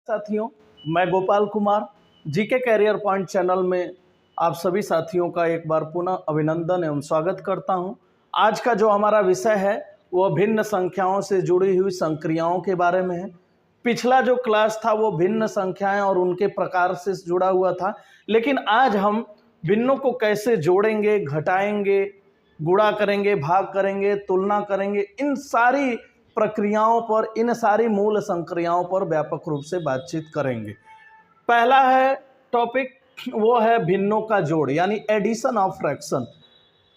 साथियों, मैं Gopal Kumar GK career point channel में आप सभी साथियों का एक बार पुनः अभिनंदन एवं स्वागत करता हूं। आज का जो हमारा विषय है वह भिन्न संख्याओं से जुड़ी हुई संक्रियाओं के बारे में है। पिछला जो क्लास था वो भिन्न संख्याएं और उनके प्रकार से जुड़ा हुआ था, लेकिन आज हम भिन्नों को कैसे जोड़ेंगे, घटाएंगे, गुणा करेंगे, भाग करेंगे, तुलना करेंगे, इन सारी प्रक्रियाओं पर, इन सारी मूल संक्रियाओं पर व्यापक रूप से बातचीत करेंगे। पहला है टॉपिक, वो है भिन्नों का जोड़ यानी एडिशन ऑफ फ्रैक्शन।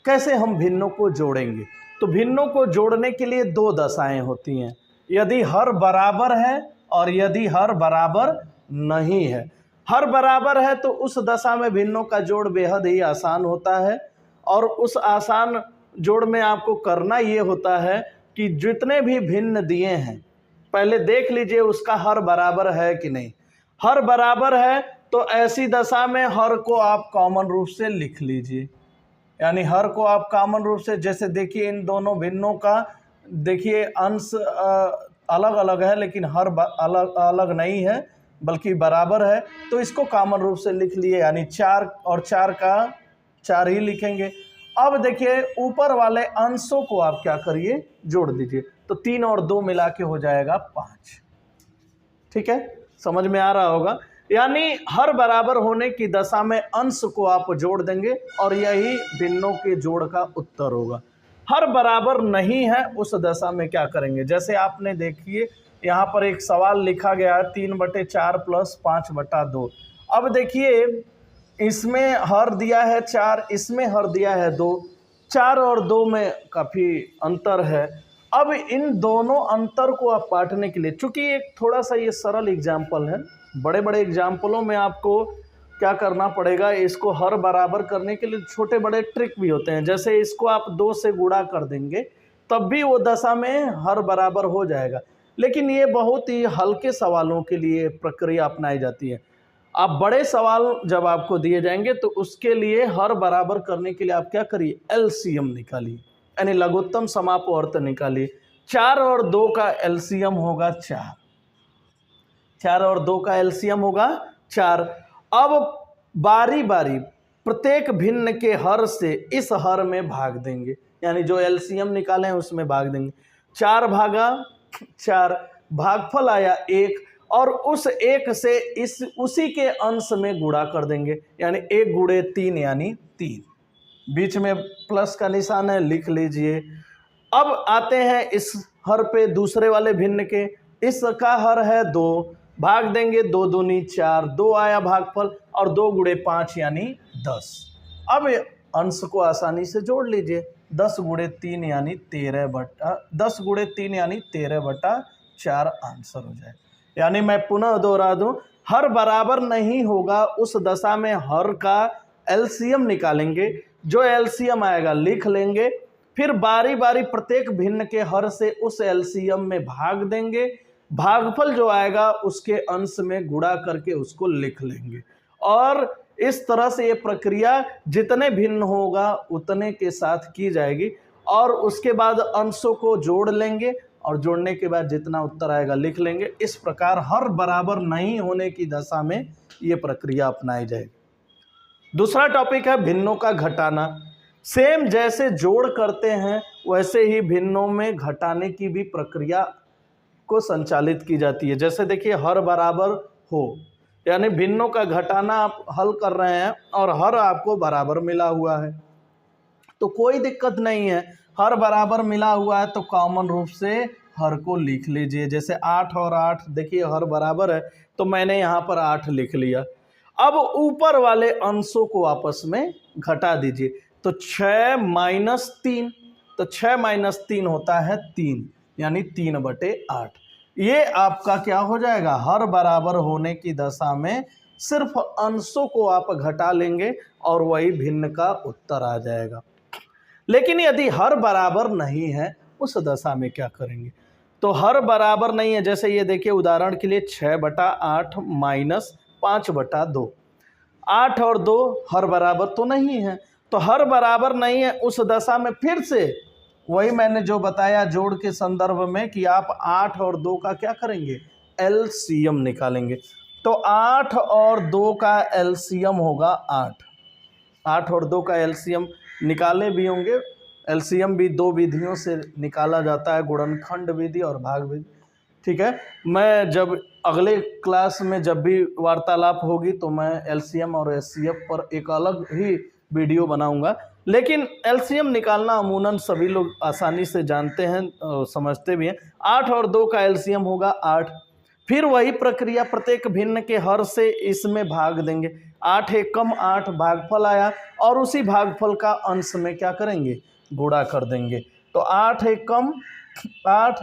कैसे हम भिन्नों को जोड़ेंगे? तो भिन्नों को जोड़ने के लिए दो दशाएं होती हैं, यदि हर बराबर है और यदि हर बराबर नहीं है। हर बराबर है तो उस दशा में भिन्नों का जोड़ बेहद ही आसान होता है, और उस आसान जोड़ में आपको करना ये होता है कि जितने भी भिन्न दिए हैं पहले देख लीजिए उसका हर बराबर है कि नहीं। हर बराबर है तो ऐसी दशा में हर को आप कॉमन रूप से लिख लीजिए, यानी हर को आप कॉमन रूप से, जैसे देखिए इन दोनों भिन्नों का देखिए अंश अलग अलग है लेकिन हर अलग अलग नहीं है बल्कि बराबर है, तो इसको कॉमन रूप से लिख लिए, यानी 4 और 4 का 4 ही लिखेंगे। अब देखिए ऊपर वाले अंशों को आप क्या करिए, जोड़ दीजिए, तो 3 और 2 मिला के हो जाएगा 5। ठीक है, समझ में आ रहा होगा। यानी हर बराबर होने की दशा में अंश को आप जोड़ देंगे और यही भिन्नों के जोड़ का उत्तर होगा। हर बराबर नहीं है उस दशा में क्या करेंगे, जैसे आपने देखिए यहाँ पर एक सवाल लिखा गया है 3/4 + 5/2। अब देखिए इसमें हर दिया है 4, इसमें हर दिया है 2, 4 और 2 में काफ़ी अंतर है। अब इन दोनों अंतर को आप बांटने के लिए, चूंकि एक थोड़ा सा ये सरल एग्जाम्पल है, बड़े बड़े एग्जाम्पलों में आपको क्या करना पड़ेगा, इसको हर बराबर करने के लिए छोटे बड़े ट्रिक भी होते हैं। जैसे इसको आप 2 से गुणा कर देंगे तब भी वो दशा में हर बराबर हो जाएगा, लेकिन ये बहुत ही हल्के सवालों के लिए प्रक्रिया अपनाई जाती है। आप बड़े सवाल जब आपको दिए जाएंगे तो उसके लिए हर बराबर करने के लिए आप क्या करिए, एलसीएम निकालिए, यानी लघुत्तम समापवर्त निकालिए। 4 और 2 का एलसीएम होगा 4, 4 और 2 का एलसीएम होगा 4। अब बारी बारी प्रत्येक भिन्न के हर से इस हर में भाग देंगे, यानी जो एलसीएम निकाले हैं उसमें भाग देंगे। 4 भागा 4, भागफल आया 1, और उस 1 से उसी के अंश में गुणा कर देंगे, यानी 1 गुणे 3 यानी 3। बीच में प्लस का निशान है, लिख लीजिए। अब आते हैं इस हर पे, दूसरे वाले भिन्न के, इसका हर है 2, भाग देंगे 2 दूनी 4, 2 आया भागफल, और 2 गुणे 5 यानी 10। अब अंश को आसानी से जोड़ लीजिए, 10 गुणे 3 यानी 13/4 आंसर हो जाए। यानी मैं पुनः दोहरा दूं, हर बराबर नहीं होगा उस दशा में हर का एलसीएम निकालेंगे, जो एलसीएम आएगा लिख लेंगे, फिर बारी बारी प्रत्येक भिन्न के हर से उस एलसीएम में भाग देंगे, भागफल जो आएगा उसके अंश में गुणा करके उसको लिख लेंगे, और इस तरह से ये प्रक्रिया जितने भिन्न होगा उतने के साथ की जाएगी, और उसके बाद अंशों को जोड़ लेंगे और जोड़ने के बाद जितना उत्तर आएगा लिख लेंगे। इस प्रकार हर बराबर नहीं होने की दशा में ये प्रक्रिया अपनाई जाएगी। दूसरा टॉपिक है भिन्नों का घटाना। सेम जैसे जोड़ करते हैं वैसे ही भिन्नों में घटाने की भी प्रक्रिया को संचालित की जाती है। जैसे देखिए हर बराबर हो, यानी भिन्नों का घटाना आप हल कर रहे हैं और हर आपको बराबर मिला हुआ है तो कोई दिक्कत नहीं है। हर बराबर मिला हुआ है तो कॉमन रूप से हर को लिख लीजिए। जैसे 8 और 8 देखिए हर बराबर है तो मैंने यहाँ पर 8 लिख लिया। अब ऊपर वाले अंशों को आपस में घटा दीजिए, तो 6 - 3, तो 6 - 3 होता है 3, यानी 3/8। ये आपका क्या हो जाएगा, हर बराबर होने की दशा में सिर्फ अंशों को आप घटा लेंगे और वही भिन्न का उत्तर आ जाएगा। लेकिन यदि हर बराबर नहीं है उस दशा में क्या करेंगे, तो हर बराबर नहीं है, जैसे ये देखिए उदाहरण के लिए 6/8 - 5/2, 8 और 2 हर बराबर तो नहीं है, तो हर बराबर नहीं है उस दशा में फिर से वही मैंने जो बताया जोड़ के संदर्भ में कि आप 8 और 2 का क्या करेंगे, एलसीएम निकालेंगे। तो 8 और 2 का एलसीएम होगा 8। 8 और 2 का एलसीएम निकाले भी होंगे। एलसीएम भी दो विधियों से निकाला जाता है, गुणनखंड विधि और भाग विधि। ठीक है, मैं जब अगले क्लास में जब भी वार्तालाप होगी तो मैं एलसीएम और एचसीएफ पर एक अलग ही वीडियो बनाऊंगा। लेकिन एलसीएम निकालना अमूमन सभी लोग आसानी से जानते हैं और समझते भी हैं। 8 और 2 का एलसीएम होगा 8। फिर वही प्रक्रिया प्रत्येक भिन्न के हर से इसमें भाग देंगे। 8 एकम 8 भागफल आया और उसी भागफल का अंश में क्या करेंगे, गुणा कर देंगे। तो 8 एकम 8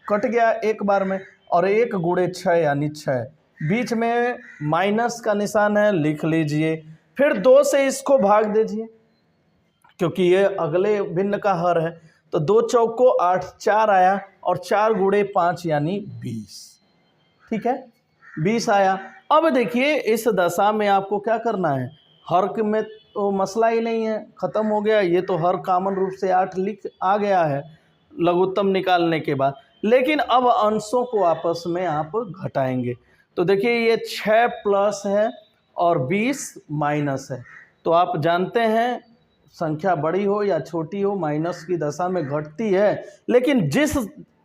कट गया एक बार में, और 1 गुणे 6 यानी 6। बीच में माइनस का निशान है, लिख लीजिए। फिर 2 से इसको भाग दीजिए क्योंकि ये अगले भिन्न का हर है। तो 2 चौको 8, 4 आया, और 4 गुणे 5 यानी 20। ठीक है, 20 आया। अब देखिए इस दशा में आपको क्या करना है, हर में तो मसला ही नहीं है, खत्म हो गया। ये तो हर कॉमन रूप से 8 लिख आ गया है लघुत्तम निकालने के बाद। लेकिन अब अंशों को आपस में आप घटाएंगे। तो देखिए ये 6 प्लस है और 20 माइनस है। तो आप जानते हैं संख्या बड़ी हो या छोटी हो माइनस की दशा में घटती है, लेकिन जिस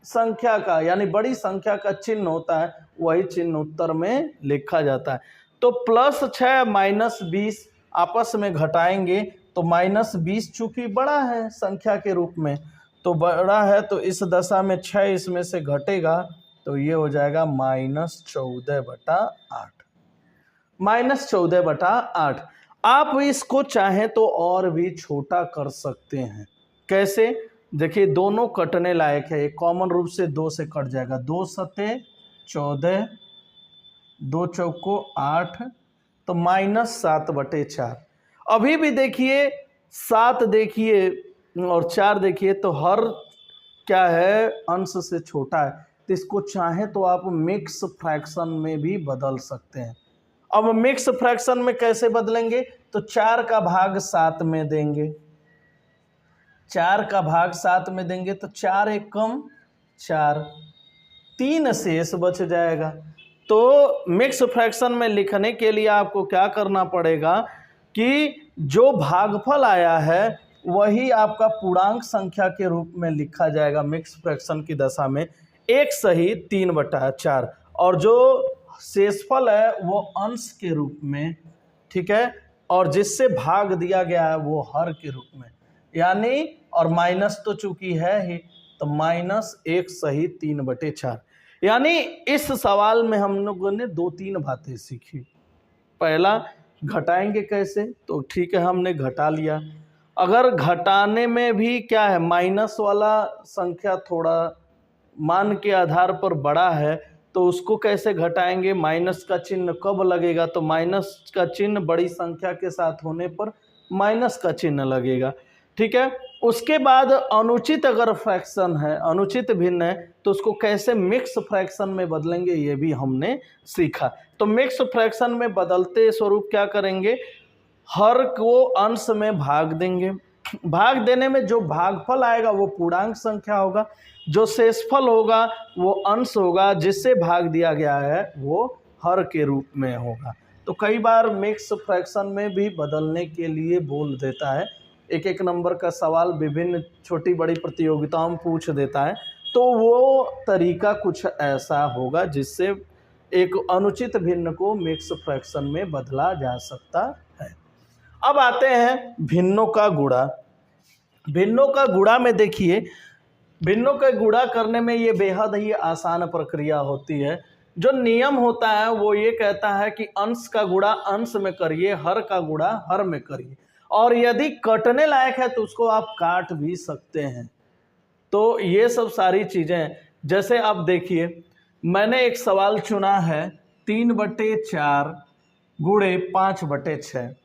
संख्या का यानी बड़ी संख्या का चिन्ह होता है वही चिन्ह उत्तर में लिखा जाता है। तो +6 माइनस 20 आपस में घटाएंगे तो -20 चूंकि बड़ा है संख्या के रूप में, तो बड़ा है, तो इस दशा में 6 इसमें से घटेगा तो ये हो जाएगा -14/8। -14/8। आप इसको चाहें तो और भी छोटा कर सकते हैं। कैसे, देखिए दोनों कटने लायक है। एक कॉमन रूप से 2 से कट जाएगा। 2 सते 14, 2 चौको 8, तो -7/4। अभी भी देखिए 7 देखिए और 4 देखिए, तो हर क्या है, अंश से छोटा है। तो इसको चाहें तो आप मिक्स फ्रैक्शन में भी बदल सकते हैं। अब मिक्स फ्रैक्शन में कैसे बदलेंगे, तो 4 का भाग 7 में देंगे। 4 का भाग 7 में देंगे तो 4 एकम 4, 3 शेष बच जाएगा। तो मिक्स फ्रैक्शन में लिखने के लिए आपको क्या करना पड़ेगा कि जो भागफल आया है वही आपका पूर्णांक संख्या के रूप में लिखा जाएगा मिक्स फ्रैक्शन की दशा में, 1 सही 3/4, और जो शेषफल है वो अंश के रूप में, ठीक है, और जिससे भाग दिया गया है वो हर के रूप में, यानी और माइनस तो चूंकि है ही, तो -1 सही 3/4। यानी इस सवाल में हम लोगों ने 2-3 बातें सीखी। पहला, घटाएंगे कैसे, तो ठीक है हमने घटा लिया। अगर घटाने में भी क्या है, माइनस वाला संख्या थोड़ा मान के आधार पर बड़ा है तो उसको कैसे घटाएंगे, माइनस का चिन्ह कब लगेगा, तो माइनस का चिन्ह बड़ी संख्या के साथ होने पर माइनस का चिन्ह लगेगा। ठीक है, उसके बाद अनुचित अगर फ्रैक्शन है, अनुचित भिन्न है, तो उसको कैसे मिक्स फ्रैक्शन में बदलेंगे ये भी हमने सीखा। तो मिक्स फ्रैक्शन में बदलते स्वरूप क्या करेंगे, हर को अंश में भाग देंगे। भाग देने में जो भागफल आएगा वो पूर्णांक संख्या होगा, जो शेषफल होगा वो अंश होगा, जिससे भाग दिया गया है वो हर के रूप में होगा। तो कई बार मिक्स फ्रैक्शन में भी बदलने के लिए बोल देता है, एक एक नंबर का सवाल विभिन्न छोटी बड़ी प्रतियोगिताओं में पूछ देता है, तो वो तरीका कुछ ऐसा होगा जिससे एक अनुचित भिन्न को मिक्स फ्रैक्शन में बदला जा सकता है। अब आते हैं भिन्नों का गुणा। भिन्नों का गुणा में देखिए, भिन्नों का गुणा करने में ये बेहद ही आसान प्रक्रिया होती है। जो नियम होता है वो ये कहता है कि अंश का गुणा अंश में करिए, हर का गुणा हर में करिए, और यदि कटने लायक है तो उसको आप काट भी सकते हैं। तो ये सब सारी चीज़ें, जैसे आप देखिए मैंने एक सवाल चुना है 3/4 गुणे 5/6।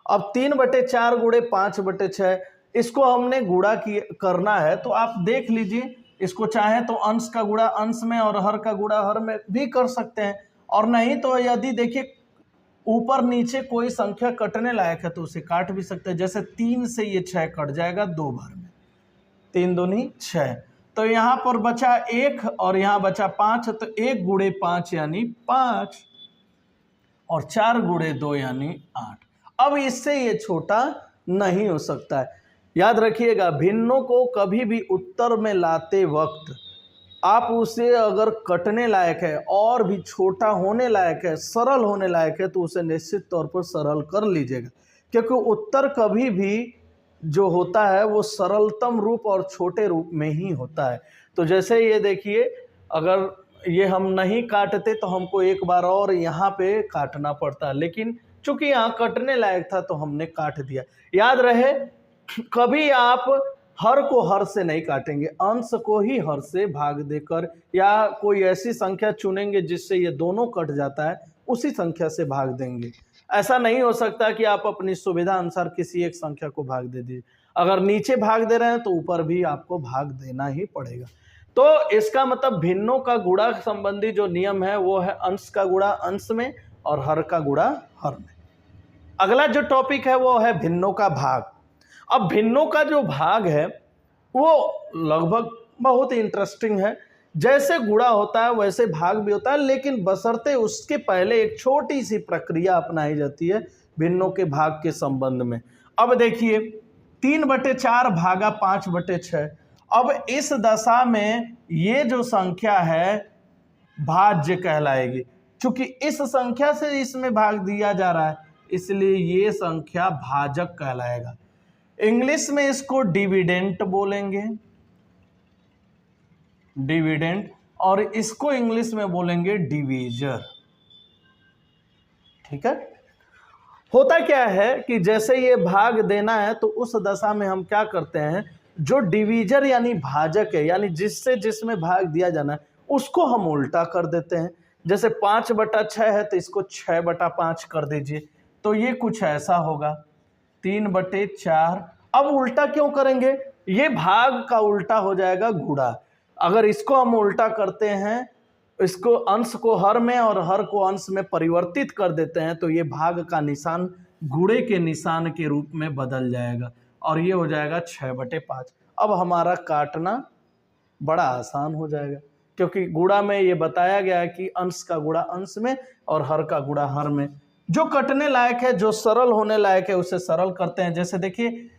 अब 3/4 गुणे 5/6 इसको हमने गुणा करना है, तो आप देख लीजिए, इसको चाहे तो अंश का गुणा अंश में और हर का गुणा हर में भी कर सकते हैं, और नहीं तो यदि देखिए ऊपर नीचे कोई संख्या कटने लायक है तो उसे काट भी सकते हैं। जैसे 3 से ये 6 कट जाएगा 2 बार में, 3 दूनी 6, तो यहाँ पर बचा 1 और यहाँ बचा 5, तो 1 गुणे 5 यानी 5 और 4 गुणे 2 यानी 8। अब इससे ये छोटा नहीं हो सकता है। याद रखिएगा, भिन्नों को कभी भी उत्तर में लाते वक्त आप उसे अगर कटने लायक है और भी छोटा होने लायक है, सरल होने लायक है, तो उसे निश्चित तौर पर सरल कर लीजिएगा, क्योंकि उत्तर कभी भी जो होता है वो सरलतम रूप और छोटे रूप में ही होता है। तो जैसे ये देखिए, अगर ये हम नहीं काटते तो हमको एक बार और यहाँ पे काटना पड़ता, लेकिन चूंकि यहाँ कटने लायक था तो हमने काट दिया। याद रहे, कभी आप हर को हर से नहीं काटेंगे, अंश को ही हर से भाग देकर, या कोई ऐसी संख्या चुनेंगे जिससे ये दोनों कट जाता है, उसी संख्या से भाग देंगे। ऐसा नहीं हो सकता कि आप अपनी सुविधा अनुसार किसी एक संख्या को भाग दे दीजिए। अगर नीचे भाग दे रहे हैं तो ऊपर भी आपको भाग देना ही पड़ेगा। तो इसका मतलब भिन्नों का गुणा संबंधी जो नियम है वो है अंश का गुणा अंश में और हर का गुणा हर में। अगला जो टॉपिक है वो है भिन्नों का भाग। अब भिन्नों का जो भाग है वो लगभग बहुत ही इंटरेस्टिंग है। जैसे गुणा होता है वैसे भाग भी होता है, लेकिन बशर्ते उसके पहले एक छोटी सी प्रक्रिया अपनाई जाती है भिन्नों के भाग के संबंध में। अब देखिए, 3/4 भागा 5/6। अब इस दशा में ये जो संख्या है भाज्य कहलाएगी। चूंकि इस संख्या से इसमें भाग दिया जा रहा है, इसलिए ये संख्या भाजक कहलाएगा। इंग्लिश में इसको डिविडेंट बोलेंगे, डिविडेंट, और इसको इंग्लिश में बोलेंगे डिवीजर। ठीक है। होता क्या है कि जैसे ये भाग देना है तो उस दशा में हम क्या करते हैं, जो डिवीजर यानी भाजक है, यानी जिससे जिसमें भाग दिया जाना है, उसको हम उल्टा कर देते हैं। जैसे 5/6 है तो इसको 6/5 कर दीजिए, तो ये कुछ ऐसा होगा 3/4। अब उल्टा क्यों करेंगे, ये भाग का उल्टा हो जाएगा गुणा। अगर इसको हम उल्टा करते हैं, इसको अंश को हर में और हर को अंश में परिवर्तित कर देते हैं, तो ये भाग का निशान गुणे के निशान के रूप में बदल जाएगा और ये हो जाएगा 6/5। अब हमारा काटना बड़ा आसान हो जाएगा, क्योंकि गुणा में ये बताया गया है कि अंश का गुणा अंश में और हर का गुणा हर में। जो कटने लायक है, जो सरल होने लायक है, उसे सरल करते हैं। जैसे देखिए,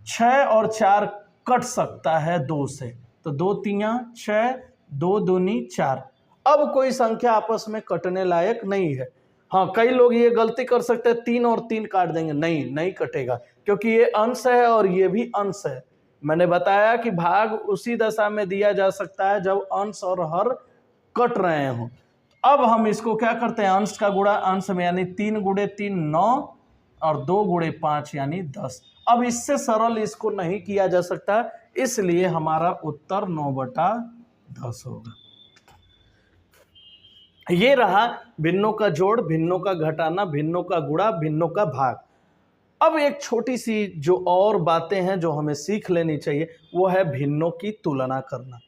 6 और 4 कट सकता है 2 से, तो 2 तियां 6, 2 दूनी 4। अब कोई संख्या आपस में कटने लायक नहीं है। हाँ, कई लोग ये गलती कर सकते हैं, 3 और 3 काट देंगे, नहीं कटेगा, क्योंकि ये अंश है और ये भी अंश है। मैंने बताया कि भाग उसी दशा में दिया जा सकता है जब अंश और हर कट रहे हों। अब हम इसको क्या करते हैं, अंश का गुणा अंश में, यानी 3 गुणे 3 9 और 2 गुणे 5 यानी 10। अब इससे सरल इसको नहीं किया जा सकता, इसलिए हमारा उत्तर 9/10 होगा। ये रहा भिन्नों का जोड़, भिन्नों का घटाना, भिन्नों का गुणा, भिन्नों का भाग। अब एक छोटी सी जो और बातें हैं जो हमें सीख लेनी चाहिए, वो है भिन्नों की तुलना करना।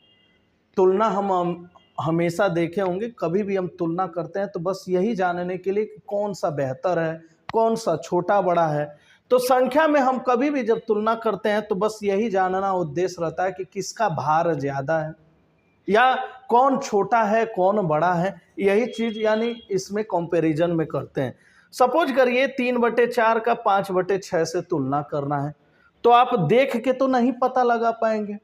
तुलना हम हमेशा देखे होंगे, कभी भी हम तुलना करते हैं तो बस यही जानने के लिए कि कौन सा बेहतर है, कौन सा छोटा बड़ा है। तो संख्या में हम कभी भी जब तुलना करते हैं तो बस यही जानना उद्देश्य रहता है कि किसका भार ज़्यादा है या कौन छोटा है कौन बड़ा है, यही चीज़ यानी इसमें कंपैरिजन में करते हैं। सपोज करिए 3/4 का 5/6 से तुलना करना है, तो आप देख के तो नहीं पता लगा पाएंगे।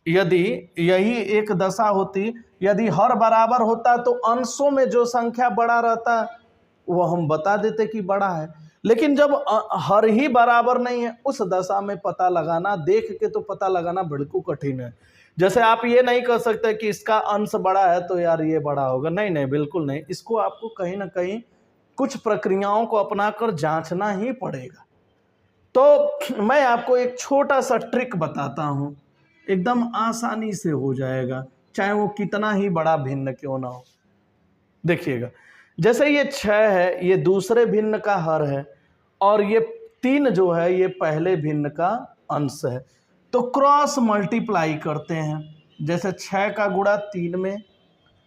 यदि यही एक दशा होती, यदि हर बराबर होता तो अंशों में जो संख्या बड़ा रहता वो हम बता देते कि बड़ा है, लेकिन जब हर ही बराबर नहीं है, उस दशा में पता लगाना, देख के तो पता लगाना बिल्कुल कठिन है। जैसे आप ये नहीं कर सकते कि इसका अंश बड़ा है तो यार ये बड़ा होगा, नहीं, बिल्कुल नहीं। इसको आपको कहीं ना कहीं कुछ प्रक्रियाओं को अपनाकर जांचना ही पड़ेगा। तो मैं आपको एक छोटा सा ट्रिक बताता हूँ, एकदम आसानी से हो जाएगा, चाहे वो कितना ही बड़ा भिन्न क्यों ना हो। देखिएगा, जैसे ये 6 है, ये दूसरे भिन्न का हर है, और ये 3 जो है ये पहले भिन्न का अंश है। तो क्रॉस मल्टीप्लाई करते हैं। जैसे 6 का गुणा 3 में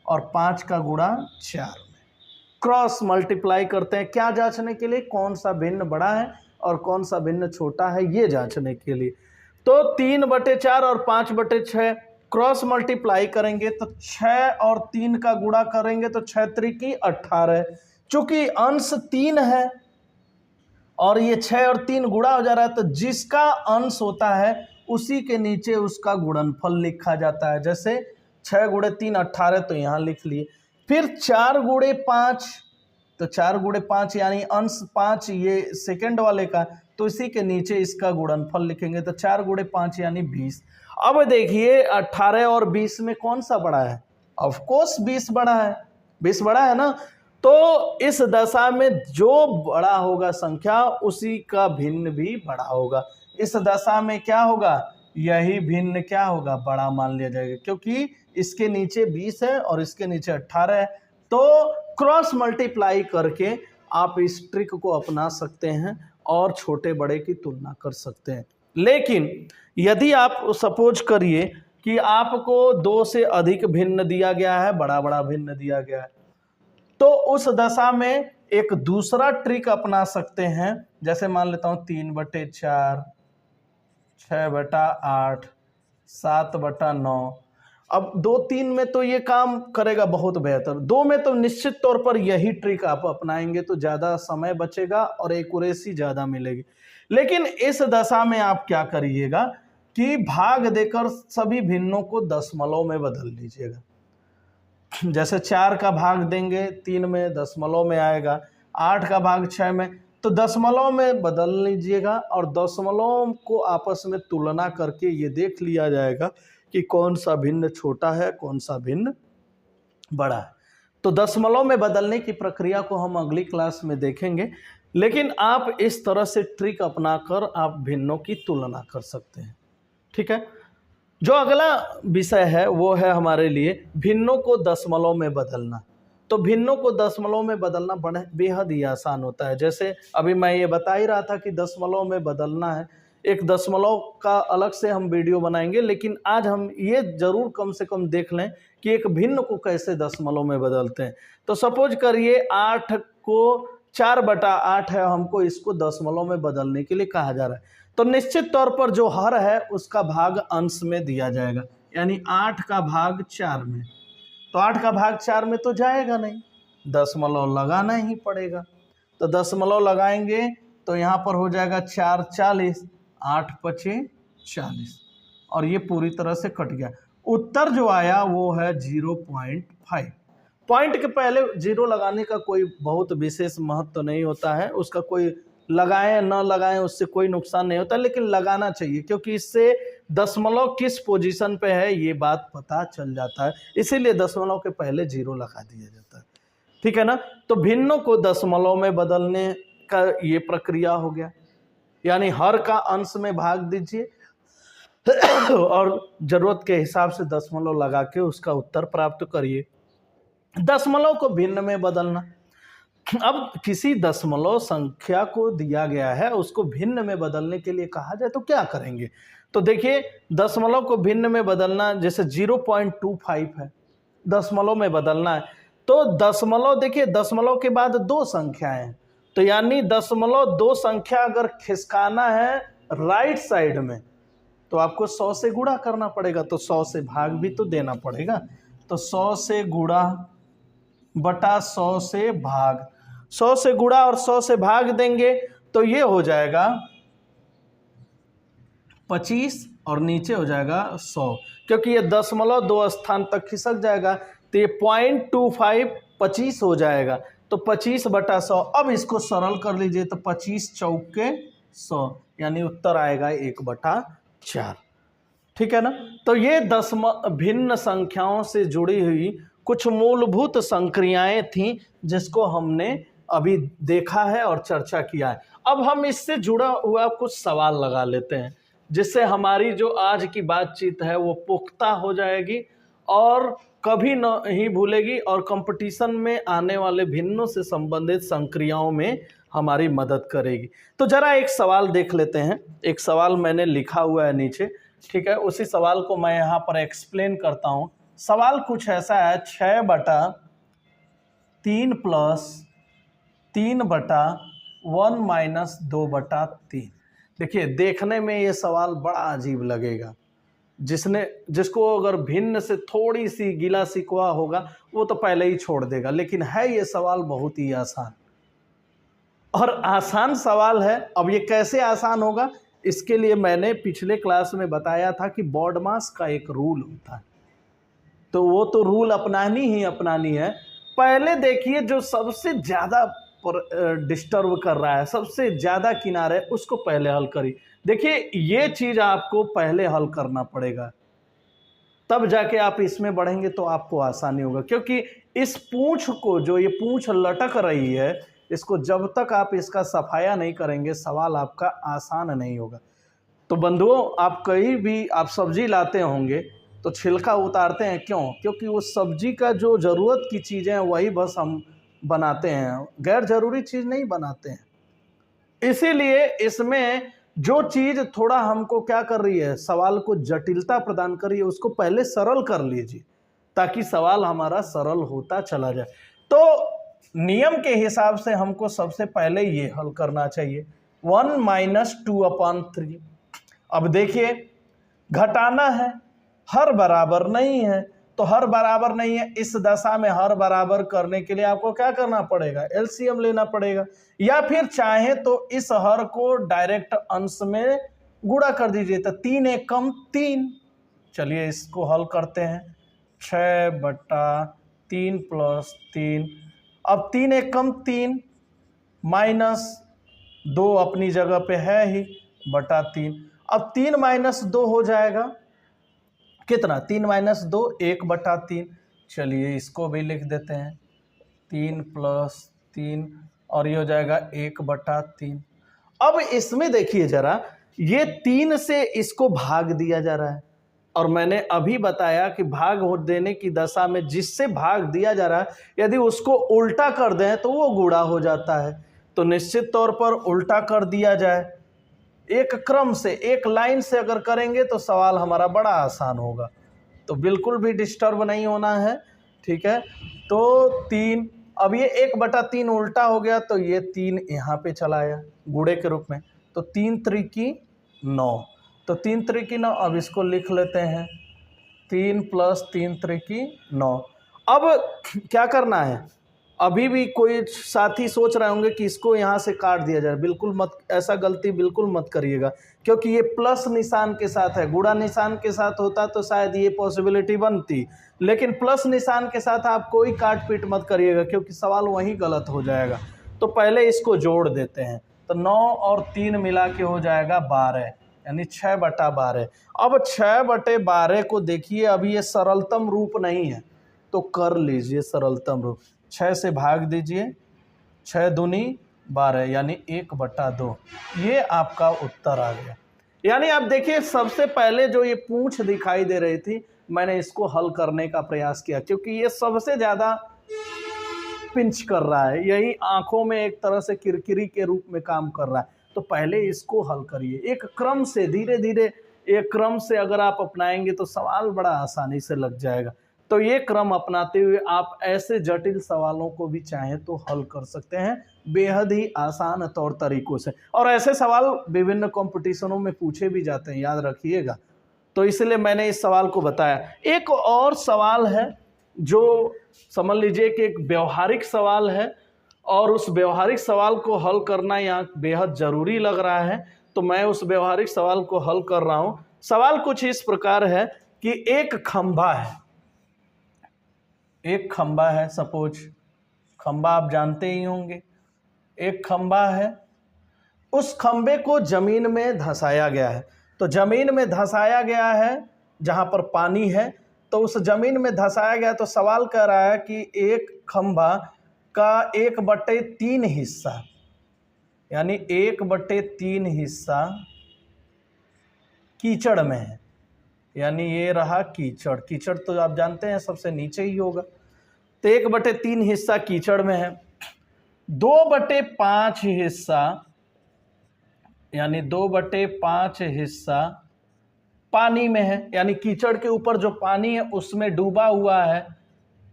और 5 का गुणा 4 में, क्रॉस मल्टीप्लाई करते हैं। क्या जांचने के लिए, कौन सा भिन्न बड़ा है और कौन सा भिन्न छोटा है, ये जांचने के लिए। तो 3/4 और 5/6 क्रॉस मल्टीप्लाई करेंगे तो 6 और 3 का गुणा करेंगे तो 6 त्रिकी 18। चूंकि अंश 3 है और ये 6 और 3 गुणा हो जा रहा है, तो जिसका अंश होता है उसी के नीचे उसका गुणनफल लिखा जाता है। जैसे 6 गुणे 3 18, तो यहाँ लिख लिए। फिर 4 गुणे 5, तो 4 गुणे 5 यानी अंश 5 ये सेकंड वाले का, तो इसी के नीचे इसका गुणनफल लिखेंगे। तो 4 गुणे 5 यानी 20। अब देखिए 18 और 20 में कौन सा बड़ा है? ऑफ कोर्स 20 बड़ा है, 20 बड़ा है ना। तो इस दशा में जो बड़ा होगा संख्या उसी का भिन्न भी बड़ा होगा। इस दशा में क्या होगा? यही भिन्न क्या होगा? बड़ा मान लिया जाएगा, क्योंकि इसके नीचे 20 है और इसके नीचे 18 है। तो क्रॉस मल्टीप्लाई करके आप इस ट्रिक को अपना सकते हैं और छोटे बड़े की तुलना कर सकते हैं। लेकिन यदि आप सपोज करिए कि आपको 2 से अधिक भिन्न दिया गया है, बड़ा बड़ा भिन्न दिया गया है, तो उस दशा में एक दूसरा ट्रिक अपना सकते हैं। जैसे मान लेता हूं 3/4, 6/8, 7/9। अब 2 3 में तो ये काम करेगा बहुत बेहतर, 2 में तो निश्चित तौर पर यही ट्रिक आप अपनाएंगे तो ज़्यादा समय बचेगा और एक्यूरेसी ज़्यादा मिलेगी। लेकिन इस दशा में आप क्या करिएगा कि भाग देकर सभी भिन्नों को दशमलव में बदल लीजिएगा। जैसे 4 का भाग देंगे 3 में, दशमलव में आएगा। 8 का भाग 6 में, तो दशमलव में बदल लीजिएगा और दशमलव को आपस में तुलना करके ये देख लिया जाएगा कि कौन सा भिन्न छोटा है, कौन सा भिन्न बड़ा है। तो दशमलव में बदलने की प्रक्रिया को हम अगली क्लास में देखेंगे। लेकिन आप इस तरह से ट्रिक अपनाकर आप भिन्नों की तुलना कर सकते हैं। ठीक है। जो अगला विषय है वो है हमारे लिए भिन्नों को दशमलव में बदलना। तो भिन्नों को दशमलव में बदलना बेहद ही आसान होता है। जैसे अभी मैं ये बता ही रहा था कि दशमलव में बदलना है, एक दशमलव का अलग से हम वीडियो बनाएंगे, लेकिन आज हम ये जरूर कम से कम देख लें कि एक भिन्न को कैसे दशमलव में बदलते हैं। तो सपोज करिए 8 को 4/8 है, हमको इसको दशमलव में बदलने के लिए कहा जा रहा है। तो निश्चित तौर पर जो हर है उसका भाग अंश में दिया जाएगा, यानी 8 का भाग 4 में। तो 8 का भाग 4 में तो जाएगा नहीं, दशमलव लगाना ही पड़ेगा। तो दशमलव लगाएंगे तो यहाँ पर हो जाएगा 4 40, 8 5 40, और ये पूरी तरह से कट गया। उत्तर जो आया वो है 0.5। पॉइंट के पहले 0 लगाने का कोई बहुत विशेष महत्व नहीं होता है, उसका कोई लगाएं न लगाएं उससे कोई नुकसान नहीं होता, लेकिन लगाना चाहिए क्योंकि इससे दशमलव किस पोजीशन पे है ये बात पता चल जाता है। इसीलिए दशमलव के पहले 0 लगा दिया जाता है। ठीक है ना। तो भिन्नों को दशमलव में बदलने का ये प्रक्रिया हो गया, यानी हर का अंश में भाग दीजिए और जरूरत के हिसाब से दशमलव लगा के उसका उत्तर प्राप्त करिए। दशमलव को भिन्न में बदलना, अब किसी दशमलव संख्या को दिया गया है उसको भिन्न में बदलने के लिए कहा जाए तो क्या करेंगे? तो देखिए दशमलव को भिन्न में बदलना, जैसे 0.25 है, दशमलव में बदलना है, तो दशमलव देखिए दशमलव के बाद 2 संख्याएं हैं, तो यानी दशमलव 2 संख्या अगर खिसकाना है राइट साइड में तो आपको 100 से गुणा करना पड़ेगा, तो 100 से भाग भी तो देना पड़ेगा। तो 100 से गुणा बटा 100 से भाग, 100 से गुणा और 100 से भाग देंगे तो ये हो जाएगा 25 और नीचे हो जाएगा 100, क्योंकि ये दशमलव 2 स्थान तक खिसक जाएगा तो ये 0.25 25 हो जाएगा। तो 25/100, अब इसको सरल कर लीजिए तो 25 चौके 100, यानी उत्तर आएगा 1/4। ठीक है ना। तो ये भिन्न संख्याओं से जुड़ी हुई कुछ मूलभूत संक्रियाएं थीं जिसको हमने अभी देखा है और चर्चा किया है। अब हम इससे जुड़ा हुआ कुछ सवाल लगा लेते हैं जिससे हमारी जो आज की बातचीत है वो पुख्ता हो जाएगी और कभी नहीं भूलेगी और कंपटीशन में आने वाले भिन्नों से संबंधित संक्रियाओं में हमारी मदद करेगी। तो जरा एक सवाल देख लेते हैं। एक सवाल मैंने लिखा हुआ है नीचे, ठीक है, उसी सवाल को मैं यहाँ पर एक्सप्लेन करता हूँ। सवाल कुछ ऐसा है, 6/3 प्लस 3/1 माइनस 2/3। देखिए देखने में ये सवाल बड़ा अजीब लगेगा, जिसको अगर भिन्न से थोड़ी सी गिला शिकवा होगा वो तो पहले ही छोड़ देगा। लेकिन है ये सवाल बहुत ही आसान, और आसान सवाल है। अब ये कैसे आसान होगा, इसके लिए मैंने पिछले क्लास में बताया था कि बॉडमास का एक रूल होता है, तो वो तो रूल अपनानी है। पहले देखिए जो सबसे ज़्यादा डिस्टर्ब कर रहा है, सबसे ज़्यादा किनारे, उसको पहले हल करिए। देखिए ये चीज़ आपको पहले हल करना पड़ेगा, तब जाके आप इसमें बढ़ेंगे तो आपको आसानी होगा। क्योंकि इस पूंछ को, जो ये पूंछ लटक रही है, इसको जब तक आप इसका सफाया नहीं करेंगे सवाल आपका आसान नहीं होगा। तो बंधुओं, आप कहीं भी आप सब्जी लाते होंगे तो छिलका उतारते हैं, क्यों? क्योंकि वो सब्जी का जो ज़रूरत की चीज़ें हैं वही बस हम बनाते हैं, गैर ज़रूरी चीज़ नहीं बनाते हैं। इसीलिए इसमें जो चीज़ थोड़ा हमको क्या कर रही है, सवाल को जटिलता प्रदान कर रही है, उसको पहले सरल कर लीजिए ताकि सवाल हमारा सरल होता चला जाए। तो नियम के हिसाब से हमको सबसे पहले ये हल करना चाहिए, 1 - 2/3। अब देखिए घटाना है, हर बराबर नहीं है, तो हर बराबर नहीं है, इस दशा में हर बराबर करने के लिए आपको क्या करना पड़ेगा, एलसीएम लेना पड़ेगा, या फिर चाहे तो इस हर को डायरेक्ट अंश में गुणा कर दीजिए। तो 3 एकम 3। चलिए इसको हल करते हैं, 6/3 + 3। अब 3 एकम 3 -2 अपनी जगह पे है ही, बटा 3। अब 3 - 2 हो जाएगा कितना, 3 - 2 1/3। चलिए इसको भी लिख देते हैं, 3 + 3, और ये हो जाएगा 1/3। अब इसमें देखिए जरा, ये 3 से इसको भाग दिया जा रहा है, और मैंने अभी बताया कि भाग देने की दशा में जिससे भाग दिया जा रहा है यदि उसको उल्टा कर दें तो वो गुणा हो जाता है। तो निश्चित तौर पर उल्टा कर दिया जाए, एक क्रम से, एक लाइन से अगर करेंगे तो सवाल हमारा बड़ा आसान होगा। तो बिल्कुल भी डिस्टर्ब नहीं होना है, ठीक है। तो 3, अब ये 1/3 उल्टा हो गया तो ये 3 यहाँ पे चला आया गुणे के रूप में, तो 3 × 3 = 9। तो 3 × 3 = 9। अब इसको लिख लेते हैं, 3 + 3 × 3 = 9। अब क्या करना है, अभी भी कोई साथी सोच रहे होंगे कि इसको यहाँ से काट दिया जाए, बिल्कुल मत, ऐसा गलती बिल्कुल मत करिएगा, क्योंकि ये प्लस निशान के साथ है। गुणा निशान के साथ होता तो शायद ये पॉसिबिलिटी बनती, लेकिन प्लस निशान के साथ आप कोई काट पीट मत करिएगा, क्योंकि सवाल वहीं गलत हो जाएगा। तो पहले इसको जोड़ देते हैं, तो 9 और 3 मिला के हो जाएगा 12, यानी 6/12। अब 6/12 को देखिए, अभी ये सरलतम रूप नहीं है, तो कर लीजिए सरलतम रूप, 6 से भाग दीजिए, 6 दूनी 12, यानी 1/2। ये आपका उत्तर आ गया। यानी आप देखिए, सबसे पहले जो ये पूंछ दिखाई दे रही थी, मैंने इसको हल करने का प्रयास किया, क्योंकि ये सबसे ज़्यादा पिंच कर रहा है, यही आंखों में एक तरह से किरकिरी के रूप में काम कर रहा है। तो पहले इसको हल करिए, एक क्रम से, धीरे धीरे एक क्रम से अगर आप अपनाएंगे तो सवाल बड़ा आसानी से लग जाएगा। तो ये क्रम अपनाते हुए आप ऐसे जटिल सवालों को भी चाहें तो हल कर सकते हैं, बेहद ही आसान तौर तरीकों से। और ऐसे सवाल विभिन्न कॉम्पिटिशनों में पूछे भी जाते हैं, याद रखिएगा। तो इसलिए मैंने इस सवाल को बताया। एक और सवाल है जो समझ लीजिए कि एक व्यवहारिक सवाल है, और उस व्यवहारिक सवाल को हल करना यहाँ बेहद ज़रूरी लग रहा है, तो मैं उस व्यवहारिक सवाल को हल कर रहा हूँ। सवाल कुछ इस प्रकार है कि एक खंभा है, एक खंभा है, सपोज खंभा आप जानते ही होंगे, एक खंभा है, उस खंभे को जमीन में धंसाया गया है। तो जमीन में धंसाया गया है जहाँ पर पानी है, तो उस जमीन में धंसाया गया। तो सवाल कह रहा है कि एक खंभा का 1/3 हिस्सा, यानी 1/3 हिस्सा कीचड़ में है, यानी ये रहा कीचड़। कीचड़ तो आप जानते हैं सबसे नीचे ही होगा। तो 1/3 हिस्सा कीचड़ में है, 2/5 हिस्सा, यानी 2/5 हिस्सा पानी में है, यानी कीचड़ के ऊपर जो पानी है उसमें डूबा हुआ है,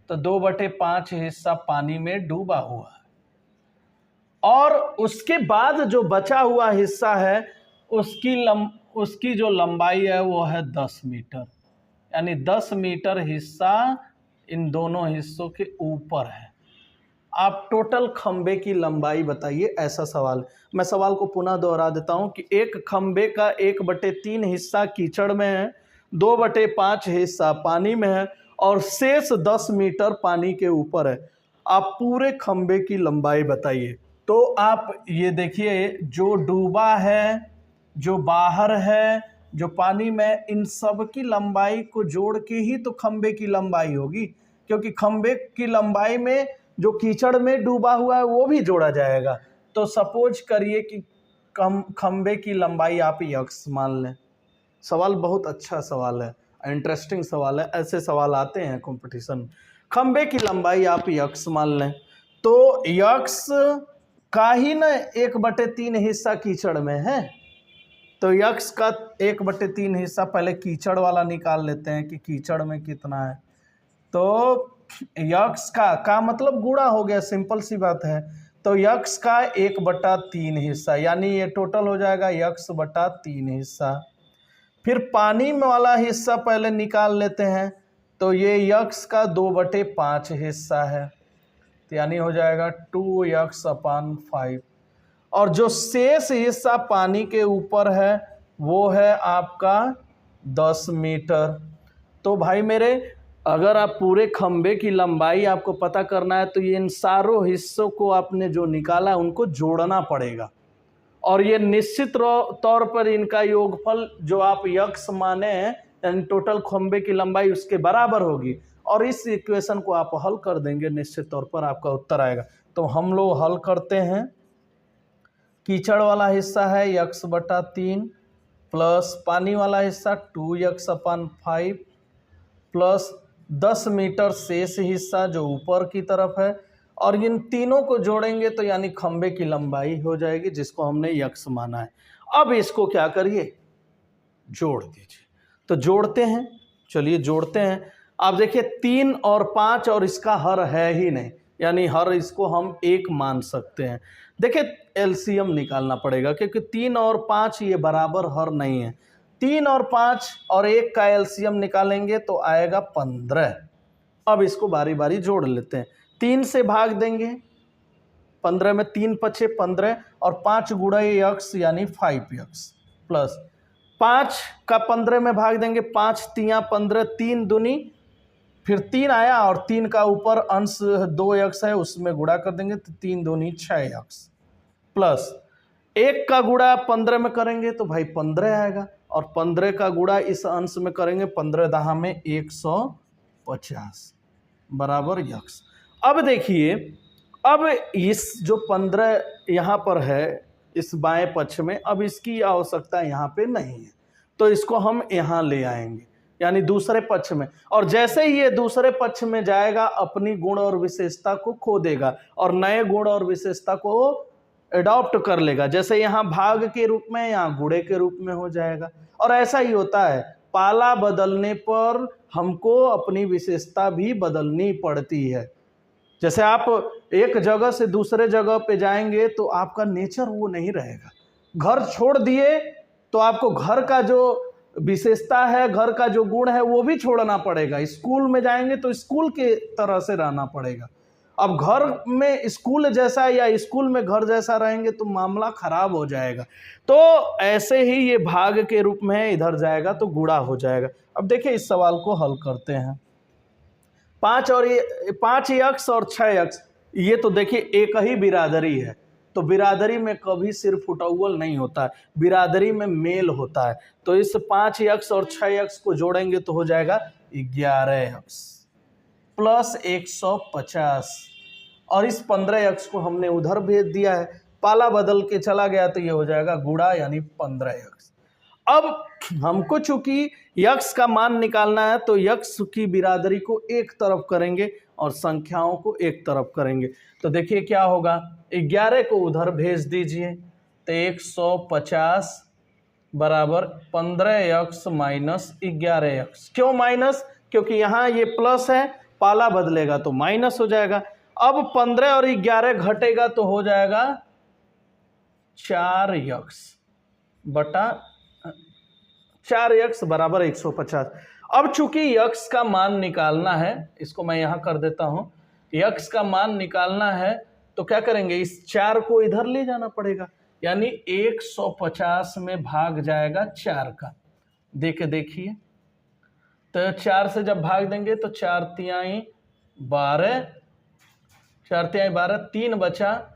तो 2/5 हिस्सा पानी में डूबा हुआ है। और उसके बाद जो बचा हुआ हिस्सा है उसकी उसकी जो लंबाई है वो है 10 मीटर, यानी 10 मीटर हिस्सा इन दोनों हिस्सों के ऊपर है। आप टोटल खंबे की लंबाई बताइए, ऐसा सवाल। मैं सवाल को पुनः दोहरा देता हूं कि एक खंबे का 1/3 हिस्सा कीचड़ में है, 2/5 हिस्सा पानी में है और शेष 10 मीटर पानी के ऊपर है। आप पूरे खंबे की लंबाई बताइए। तो आप ये देखिए, जो डूबा है, जो बाहर है, जो पानी में, इन सब की लंबाई को जोड़ के ही तो खंबे की लंबाई होगी, क्योंकि खंबे की लंबाई में जो कीचड़ में डूबा हुआ है वो भी जोड़ा जाएगा। तो सपोज करिए कि खंबे की लंबाई आप यक्स मान लें। सवाल बहुत अच्छा सवाल है, इंटरेस्टिंग सवाल है, ऐसे सवाल आते हैं कंपटीशन। खंबे की लंबाई आप यक्स मान लें, तो यक्स का ही ना 1/3 हिस्सा कीचड़ में है, तो यक्स का 1/3 हिस्सा पहले कीचड़ वाला निकाल लेते हैं कि कीचड़ में कितना है। तो यक्स का मतलब गुणा हो गया, सिंपल सी बात है। तो यक्स का 1/3 हिस्सा, यानी ये टोटल हो जाएगा यक्स/3 हिस्सा। फिर पानी में वाला हिस्सा पहले निकाल लेते हैं, तो ये यक्स का 2/5 हिस्सा है, तो यानी हो जाएगा 2x/5। और जो शेष हिस्सा पानी के ऊपर है वो है आपका 10 मीटर। तो भाई मेरे, अगर आप पूरे खंबे की लंबाई आपको पता करना है तो ये इन सारों हिस्सों को आपने जो निकाला है उनको जोड़ना पड़ेगा, और ये निश्चित तौर पर इनका योगफल जो आप यक्स माने यानी टोटल खंबे की लंबाई उसके बराबर होगी, और इस इक्वेशन को आप हल कर देंगे निश्चित तौर पर आपका उत्तर आएगा। तो हम लोग हल करते हैं। कीचड़ वाला हिस्सा है यक्स/3 प्लस पानी वाला हिस्सा 2x/5 प्लस 10 मीटर शेष हिस्सा जो ऊपर की तरफ है, और इन तीनों को जोड़ेंगे तो यानी खंबे की लंबाई हो जाएगी जिसको हमने यक्स माना है। अब इसको क्या करिए, जोड़ दीजिए। तो जोड़ते हैं, चलिए जोड़ते हैं। आप देखिए 3 और 5 और इसका हर है ही नहीं, यानी हर इसको हम 1 मान सकते हैं। देखिए एलसीएम निकालना पड़ेगा क्योंकि 3 और 5 ये बराबर हर नहीं है। 3 और 5 और 1 का एलसीएम निकालेंगे तो आएगा 15। अब इसको बारी बारी जोड़ लेते हैं। 3 से भाग देंगे, 15 में 3 पचे 15 और 5 गुणा यक्स यानी 5x प्लस 5 का 15 में भाग देंगे, 5 तियाँ 15, 3 दूनी, फिर 3 आया और 3 का ऊपर अंश 2x है उसमें गुणा कर देंगे तो 3 दूनी 6x प्लस 1 का गुणा 15 में करेंगे तो भाई 15 आएगा, और 15 का गुणा इस अंश में करेंगे 15 दहा में 150 बराबर यक्स। अब देखिए, अब इस जो 15 यहाँ पर है इस बाएं पक्ष में, अब इसकी आवश्यकता यहाँ पे नहीं है तो इसको हम यहाँ ले आएंगे यानी दूसरे पक्ष में, और जैसे ही ये दूसरे पक्ष में जाएगा अपनी गुण और विशेषता को खो देगा और नए गुण और विशेषता को एडॉप्ट कर लेगा। जैसे यहाँ भाग के रूप में, यहाँ गुणे के रूप में हो जाएगा। और ऐसा ही होता है, पाला बदलने पर हमको अपनी विशेषता भी बदलनी पड़ती है। जैसे आप एक जगह से दूसरे जगह पे जाएंगे तो आपका नेचर वो नहीं रहेगा। घर छोड़ दिए तो आपको घर का जो विशेषता है, घर का जो गुण है वो भी छोड़ना पड़ेगा। स्कूल में जाएंगे तो स्कूल के तरह से रहना पड़ेगा। अब घर में स्कूल जैसा या स्कूल में घर जैसा रहेंगे तो मामला खराब हो जाएगा। तो ऐसे ही ये भाग के रूप में इधर जाएगा तो गुणा हो जाएगा। अब देखिए इस सवाल को हल करते हैं। 5x और 6x, ये तो देखिए एक ही बिरादरी है, तो बिरादरी में कभी सिर्फ फुटअव्वल नहीं होता है, बिरादरी में मेल होता है। तो इस 5x और 6x को जोड़ेंगे तो हो जाएगा 11x प्लस 150, और इस 15x को हमने उधर भेज दिया है, पाला बदल के चला गया तो ये हो जाएगा गुणा यानी 15x। अब हमको चूंकि यक्स का मान निकालना है तो यक्स की बिरादरी को एक तरफ करेंगे और संख्याओं को एक तरफ करेंगे। तो देखिए क्या होगा, 11 को उधर भेज दीजिए तो 150 बराबर 15x माइनस 11x। क्यों माइनस? क्योंकि यहाँ ये प्लस है, पाला बदलेगा तो माइनस हो जाएगा। अब 15 और 11 घटेगा तो हो जाएगा 4x बटा 4x बराबर 150। अब चूंकि x का मान निकालना है, इसको मैं यहां कर देता हूं, x का मान निकालना है तो क्या करेंगे, इस 4 को इधर ले जाना पड़ेगा, यानी 150 में भाग जाएगा 4 का। देखिए तो 4 से जब भाग देंगे तो 4 तिहाई 12, 4 तिहाई 12, 3 बचा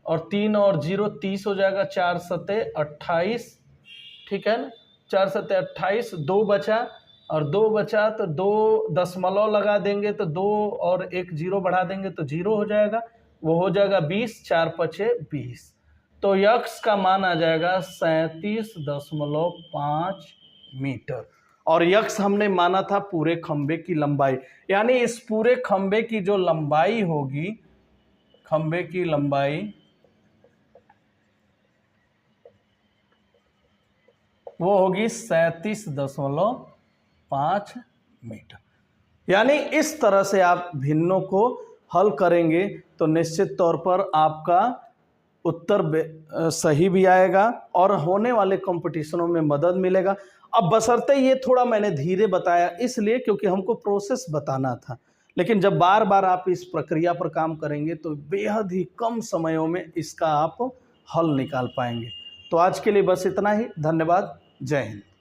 और 3 और 0 30 हो जाएगा, 4 सते 28, ठीक है ना, 4 सते 28, 2 बचा और 2 बचा तो 2 दशमलव लगा देंगे तो 2 और 1 0 बढ़ा देंगे तो 0 हो जाएगा, वो हो जाएगा 20, 4 पचे 20। तो x का मान आ जाएगा 37.5 मीटर। और x हमने माना था पूरे खंबे की लंबाई, यानी इस पूरे खंबे की जो लंबाई होगी, खंबे की लंबाई वो होगी 37.5 मीटर। यानी इस तरह से आप भिन्नों को हल करेंगे तो निश्चित तौर पर आपका उत्तर सही भी आएगा और होने वाले कंपटीशनों में मदद मिलेगा। अब बशर्ते ये थोड़ा मैंने धीरे बताया इसलिए क्योंकि हमको प्रोसेस बताना था, लेकिन जब बार बार आप इस प्रक्रिया पर काम करेंगे तो बेहद ही कम समयों में इसका आप हल निकाल पाएंगे। तो आज के लिए बस इतना ही। धन्यवाद। जय हिंद।